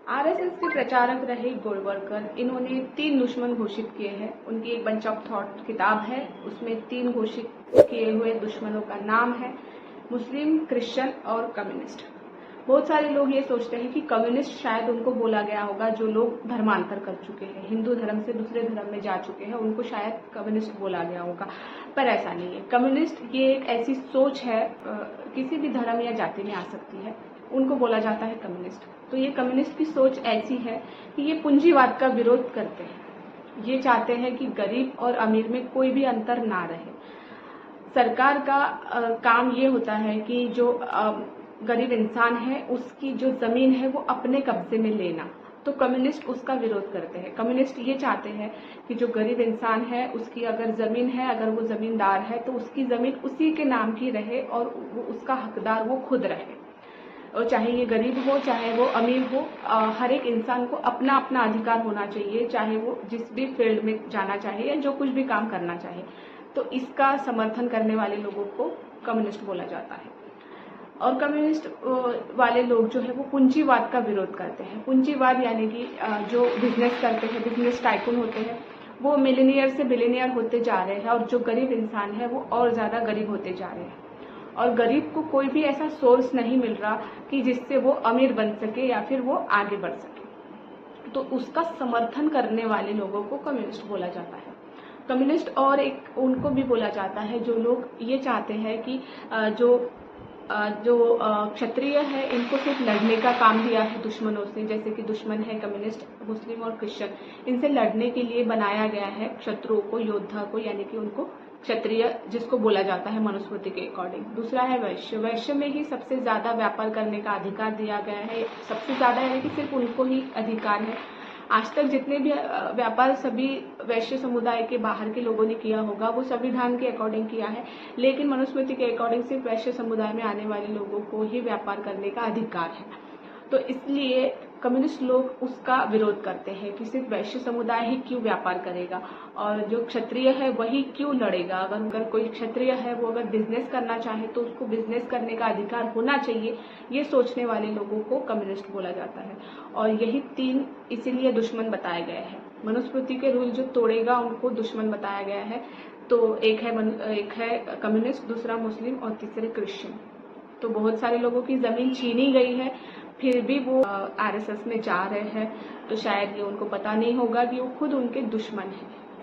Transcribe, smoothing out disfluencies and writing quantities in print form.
RSS के प्रचारक रहे गोलवलकर, इन्होंने 3 दुश्मन घोषित किए हैं। उनकी एक बंच ऑफ थॉट किताब है, उसमें 3 घोषित किए हुए दुश्मनों का नाम है मुस्लिम, क्रिश्चियन और कम्युनिस्ट। बहुत सारे लोग ये सोचते हैं कि कम्युनिस्ट शायद उनको बोला गया होगा जो लोग धर्मांतर कर चुके हैं, हिंदू धर्म से दूसरे धर्म में जा चुके हैं, उनको शायद कम्युनिस्ट बोला गया होगा, पर ऐसा नहीं है। कम्युनिस्ट ये एक ऐसी सोच है, किसी भी धर्म या जाति में आ सकती है, उनको बोला जाता है कम्युनिस्ट। तो ये कम्युनिस्ट की सोच ऐसी है कि ये पूंजीवाद का विरोध करते हैं। ये चाहते हैं कि गरीब और अमीर में कोई भी अंतर ना रहे। सरकार का काम ये होता है कि जो गरीब इंसान है उसकी जो जमीन है वो अपने कब्जे में लेना, तो कम्युनिस्ट उसका विरोध करते हैं। कम्युनिस्ट ये चाहते हैं कि जो गरीब इंसान है उसकी अगर जमीन है, अगर वो जमींदार है, तो उसकी जमीन उसी के नाम की रहे और वो उसका हकदार वो खुद रहे। और चाहे ये गरीब हो चाहे वो अमीर हो, हर एक इंसान को अपना अपना अधिकार होना चाहिए, चाहे वो जिस भी फील्ड में जाना चाहे या जो कुछ भी काम करना चाहे। तो इसका समर्थन करने वाले लोगों को कम्युनिस्ट बोला जाता है। और कम्युनिस्ट वाले लोग जो है वो पूंजीवाद का विरोध करते हैं। पूंजीवाद यानी कि जो बिजनेस करते हैं, बिजनेस टाइकून होते हैं, वो मिलीनियर से बिलीनियर होते जा रहे हैं और जो गरीब इंसान है वो और ज्यादा गरीब होते जा रहे हैं। और गरीब को कोई भी ऐसा सोर्स नहीं मिल रहा कि जिससे वो अमीर बन सके या फिर वो आगे बढ़ सके। तो उसका समर्थन करने वाले लोगों को कम्युनिस्ट बोला जाता है। कम्युनिस्ट और एक उनको भी बोला जाता है जो लोग ये चाहते हैं कि जो क्षत्रिय है इनको सिर्फ लड़ने का काम दिया है दुश्मनों से, जैसे कि दुश्मन है कम्युनिस्ट, मुस्लिम और क्रिश्चियन, इनसे लड़ने के लिए बनाया गया है शत्रुओं को, योद्धा को, यानी कि उनको क्षत्रिय जिसको बोला जाता है मनुस्मृति के अकॉर्डिंग। दूसरा है वैश्य। वैश्य में ही सबसे ज्यादा व्यापार करने का अधिकार दिया गया है, सबसे ज्यादा यानी कि सिर्फ उनको ही अधिकार है। आज तक जितने भी व्यापार सभी वैश्य समुदाय के बाहर के लोगों ने किया होगा वो संविधान के अकॉर्डिंग किया है, लेकिन मनुस्मृति के अकॉर्डिंग सिर्फ वैश्य समुदाय में आने वाले लोगों को ही व्यापार करने का अधिकार है। तो इसलिए कम्युनिस्ट लोग उसका विरोध करते हैं कि सिर्फ वैश्य समुदाय ही क्यों व्यापार करेगा और जो क्षत्रिय है वही क्यों लड़ेगा। अगर कोई क्षत्रिय है वो अगर बिजनेस करना चाहे तो उसको बिजनेस करने का अधिकार होना चाहिए, ये सोचने वाले लोगों को कम्युनिस्ट बोला जाता है। और यही 3 इसीलिए दुश्मन बताए गए हैं। मनुस्मृति के रूल जो तोड़ेगा उनको दुश्मन बताया गया है। तो एक है कम्युनिस्ट, दूसरा मुस्लिम और तीसरे क्रिश्चियन। तो बहुत सारे लोगों की जमीन छीनी गई है, फिर भी वो आरएसएस में जा रहे हैं, तो शायद ये उनको पता नहीं होगा कि वो खुद उनके दुश्मन हैं।